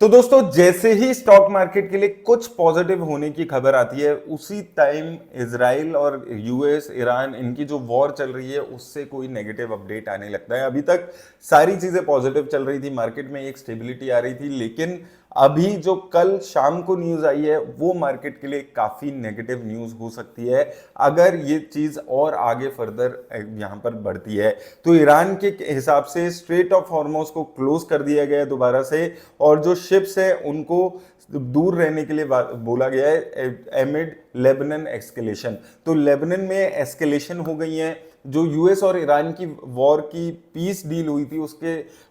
तो दोस्तों जैसे ही स्टॉक मार्केट के लिए कुछ पॉजिटिव होने की खबर आती है उसी टाइम इजराइल और यूएस ईरान इनकी जो वॉर चल रही है उससे कोई नेगेटिव अपडेट आने लगता है। अभी तक सारी चीजें पॉजिटिव चल रही थी, मार्केट में एक स्टेबिलिटी आ रही थी, लेकिन अभी जो कल शाम को न्यूज आई है वो मार्केट के लिए काफी नेगेटिव न्यूज हो सकती है अगर ये चीज और आगे फर्दर यहां पर बढ़ती है। तो ईरान के हिसाब से स्ट्रेट ऑफ हॉर्मोज को क्लोज कर दिया गया है दोबारा से, और जो शिप्स है उनको दूर रहने के लिए बोला गया है एमिड लेबनन एस्केलेशन। तो लेबनन में एस्केलेशन हो गई है। जो यूएस और ईरान की वॉर की पीस डील हुई थी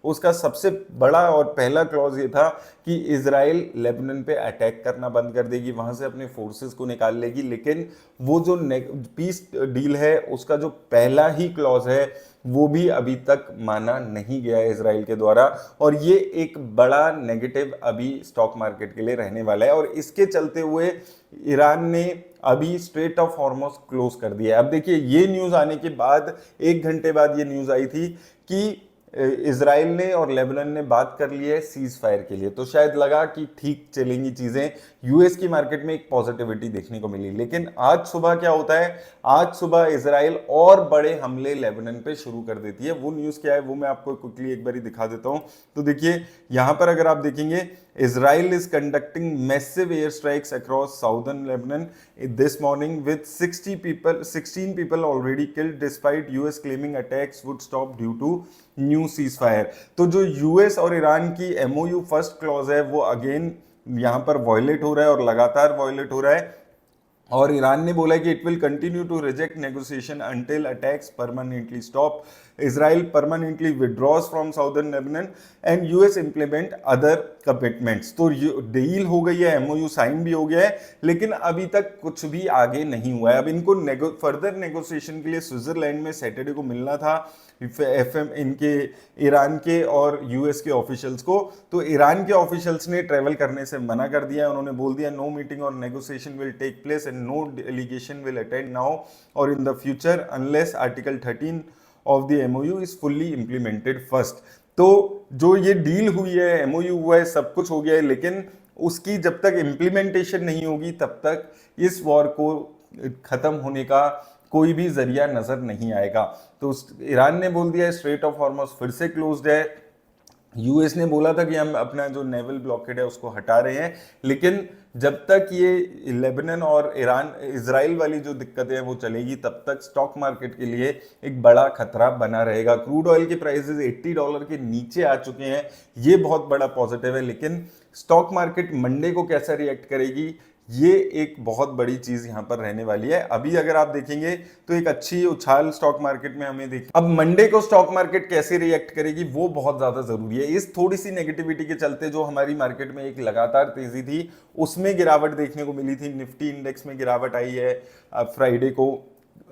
उसका सबसे बड़ा और पहला क्लॉज ये था कि इजराइल लेबनन पे अटैक करना बंद कर देगी, वहां से अपने फोर्सेस को निकाल लेगी। लेकिन वो जो पीस डील है उसका जो पहला ही क्लॉज है वो भी अभी तक माना नहीं गया है इजराइल के द्वारा, और ये एक बड़ा नेगेटिव अभी स्टॉक मार्केट के लिए रहने वाला है। और इसके चलते हुए ईरान ने अभी स्ट्रेट ऑफ हॉर्मोज क्लोज कर दिया है। अब देखिए, ये न्यूज आने के बाद 1 घंटे बाद ये न्यूज आई थी कि इजराइल ने और लेबनान ने बात कर ली है सीज फायर के लिए, तो शायद लगा कि ठीक चलेंगी चीजें, यूएस की मार्केट में एक पॉजिटिविटी देखने को मिली। लेकिन आज सुबह क्या होता है, आज सुबह इजराइल और बड़े हमले लेबनान पे शुरू कर देती है। वो न्यूज क्या है वो मैं आपको क्विकली एक बार दिखा देता हूं। तो देखिए यहां पर अगर आप देखेंगे, Israel is conducting massive airstrikes across southern Lebanon this morning with 16 people already killed despite US claiming attacks would stop due to new ceasefire। तो जो यूएस और ईरान की एमओयू फर्स्ट क्लॉज है वो अगेन यहां पर वायलेट हो रहा है और लगातार वायलेट हो रहा है। और ईरान ने बोला कि it will continue to reject negotiation until attacks permanently stop, Israel permanently withdraws from southern Lebanon and US implement other commitments. तो डील हो गई है, एमओयू साइन भी हो गया है, लेकिन अभी तक कुछ भी आगे नहीं हुआ है। अब इनको फर्दर नेगोशिएशन के लिए स्विट्जरलैंड में सैटरडे को मिलना था एफएम इनके ईरान के और यूएस के ऑफिशियल्स को। तो ईरान के ऑफिशियल्स ने ट्रेवल करने से मना कर दिया। उन्होंने बोल दिया no meeting or negotiation will take place and no delegation will attend now or in the future unless article 13 of the MoU is fully implemented first. तो जो ये डील हुई है, एमओयू हुआ है, सब कुछ हो गया है, लेकिन उसकी जब तक इंप्लीमेंटेशन नहीं होगी तब तक इस वॉर को खत्म होने का कोई भी जरिया नजर नहीं आएगा। तो ईरान ने बोल दिया स्ट्रेट ऑफ हॉर्मोज फिर से क्लोज्ड है। यूएस ने बोला था कि हम अपना जो नेवल ब्लॉकेड है उसको हटा रहे हैं, लेकिन जब तक ये लेबनान और ईरान इजराइल वाली जो दिक्कतें हैं वो चलेगी तब तक स्टॉक मार्केट के लिए एक बड़ा खतरा बना रहेगा। क्रूड ऑयल के प्राइसेस $80 के नीचे आ चुके हैं, ये बहुत बड़ा पॉजिटिव है। लेकिन स्टॉक मार्केट मंडे को कैसा रिएक्ट करेगी, ये एक बहुत बड़ी चीज यहां पर रहने वाली है। अभी अगर आप देखेंगे तो एक अच्छी उछाल स्टॉक मार्केट में हमें देख, अब मंडे को स्टॉक मार्केट कैसे रिएक्ट करेगी वो बहुत ज्यादा जरूरी है। इस थोड़ी सी नेगेटिविटी के चलते जो हमारी मार्केट में एक लगातार तेजी थी उसमें गिरावट देखने को मिली थी। निफ्टी इंडेक्स में गिरावट आई है फ्राइडे को।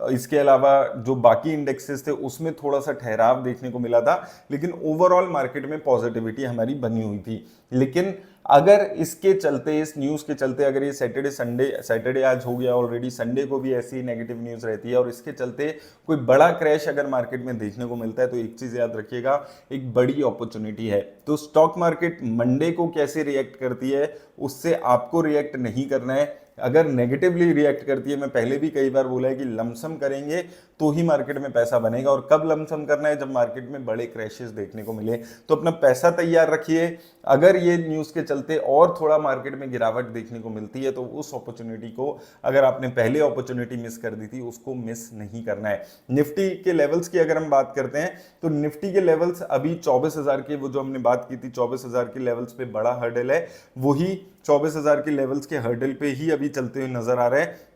इसके अलावा जो बाकी इंडेक्सेस थे उसमें थोड़ा सा ठहराव देखने को मिला था, लेकिन ओवरऑल मार्केट में पॉजिटिविटी हमारी बनी हुई थी। लेकिन अगर इसके चलते, इस न्यूज के चलते, अगर ये सैटरडे आज हो गया ऑलरेडी, संडे को भी ऐसी नेगेटिव न्यूज रहती है और इसके चलते कोई बड़ा क्रैश अगर मार्केट में देखने को मिलता है तो एक चीज याद रखिएगा, एक बड़ी अपॉर्चुनिटी है। तो स्टॉक मार्केट मंडे को कैसे रिएक्ट करती है उससे आपको रिएक्ट नहीं करना है। अगर नेगेटिवली रिएक्ट करती है, मैं पहले भी कई बार बोला है कि लमसम करेंगे तो ही मार्केट में पैसा बनेगा। और कब लमसम करना है, जब मार्केट में बड़े क्रैशेस देखने को मिले। तो अपना पैसा तैयार रखिए। अगर ये न्यूज के चलते और थोड़ा मार्केट में गिरावट देखने को मिलती है तो उस अपॉर्चुनिटी को, अगर आपने पहले अपॉर्चुनिटी मिस कर दी थी, उसको मिस नहीं करना है। निफ्टी के लेवल्स की अगर हम बात करते हैं तो निफ्टी के लेवल्स अभी 24,000 के, वो जो हमने बात की थी 24,000 के लेवल्स पे बड़ा हर्डल है, वही 24,000 के लेवल्स के हर्डल पे ही अभी चलते हुए नजर आ रहा है।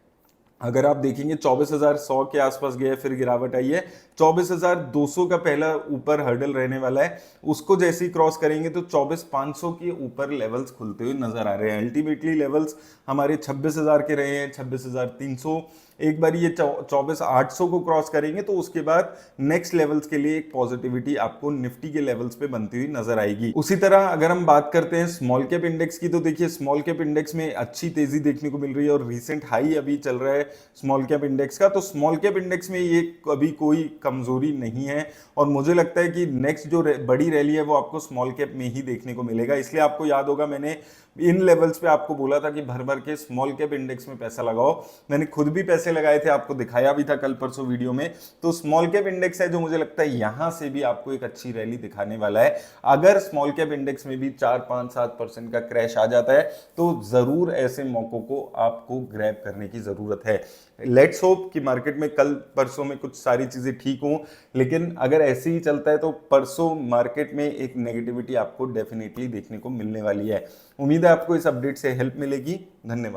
अगर आप देखेंगे 24,100 के आसपास गया, फिर गिरावट आई है। 24,200 का पहला ऊपर हर्डल रहने वाला है, उसको जैसे ही क्रॉस करेंगे तो 24,500 के ऊपर लेवल्स खुलते हुए नजर आ रहे हैं। अल्टीमेटली लेवल्स हमारे 26,000 के रहे हैं, 26,300। एक बार ये 24,800 को क्रॉस करेंगे तो उसके बाद नेक्स्ट लेवल्स के लिए एक पॉजिटिविटी आपको निफ्टी के लेवल्स पे बनती हुई नजर आएगी। उसी तरह अगर हम बात करते हैं स्मॉल कैप इंडेक्स की, तो देखिए स्मॉल कैप इंडेक्स में अच्छी तेजी देखने को मिल रही है और रीसेंट हाई अभी चल रहा है स्मॉल कैप इंडेक्स का, तो स्मॉल कैप इंडेक्स में ये कभी कोई कमजोरी नहीं है और मुझे लगता है कि नेक्स्ट जो बड़ी रैली है वो आपको स्मॉल कैप में ही देखने को मिलेगा। इसलिए आपको याद होगा मैंने इन लेवल्स पे आपको बोला था कि भर भर के स्मॉल कैप इंडेक्स में पैसा लगाओ। मैंने खुद भी पैसे लगाए थे, आपको दिखाया भी था कल परसों वीडियो में। तो स्मॉल कैप इंडेक्स है जो मुझे लगता है यहां से भी आपको एक अच्छी रैली दिखाने वाला है। अगर स्मॉल कैप इंडेक्स में भी 4-5-7% का क्रैश आ जाता है तो जरूर ऐसे मौकों को आपको ग्रैब करने की जरूरत है। लेट्स होप कि मार्केट में कल परसों में कुछ सारी चीजें ठीक हों, लेकिन अगर ऐसे ही चलता है तो परसों मार्केट में एक नेगेटिविटी आपको डेफिनेटली देखने को मिलने वाली है। उम्मीद है आपको इस अपडेट से हेल्प मिलेगी। धन्यवाद।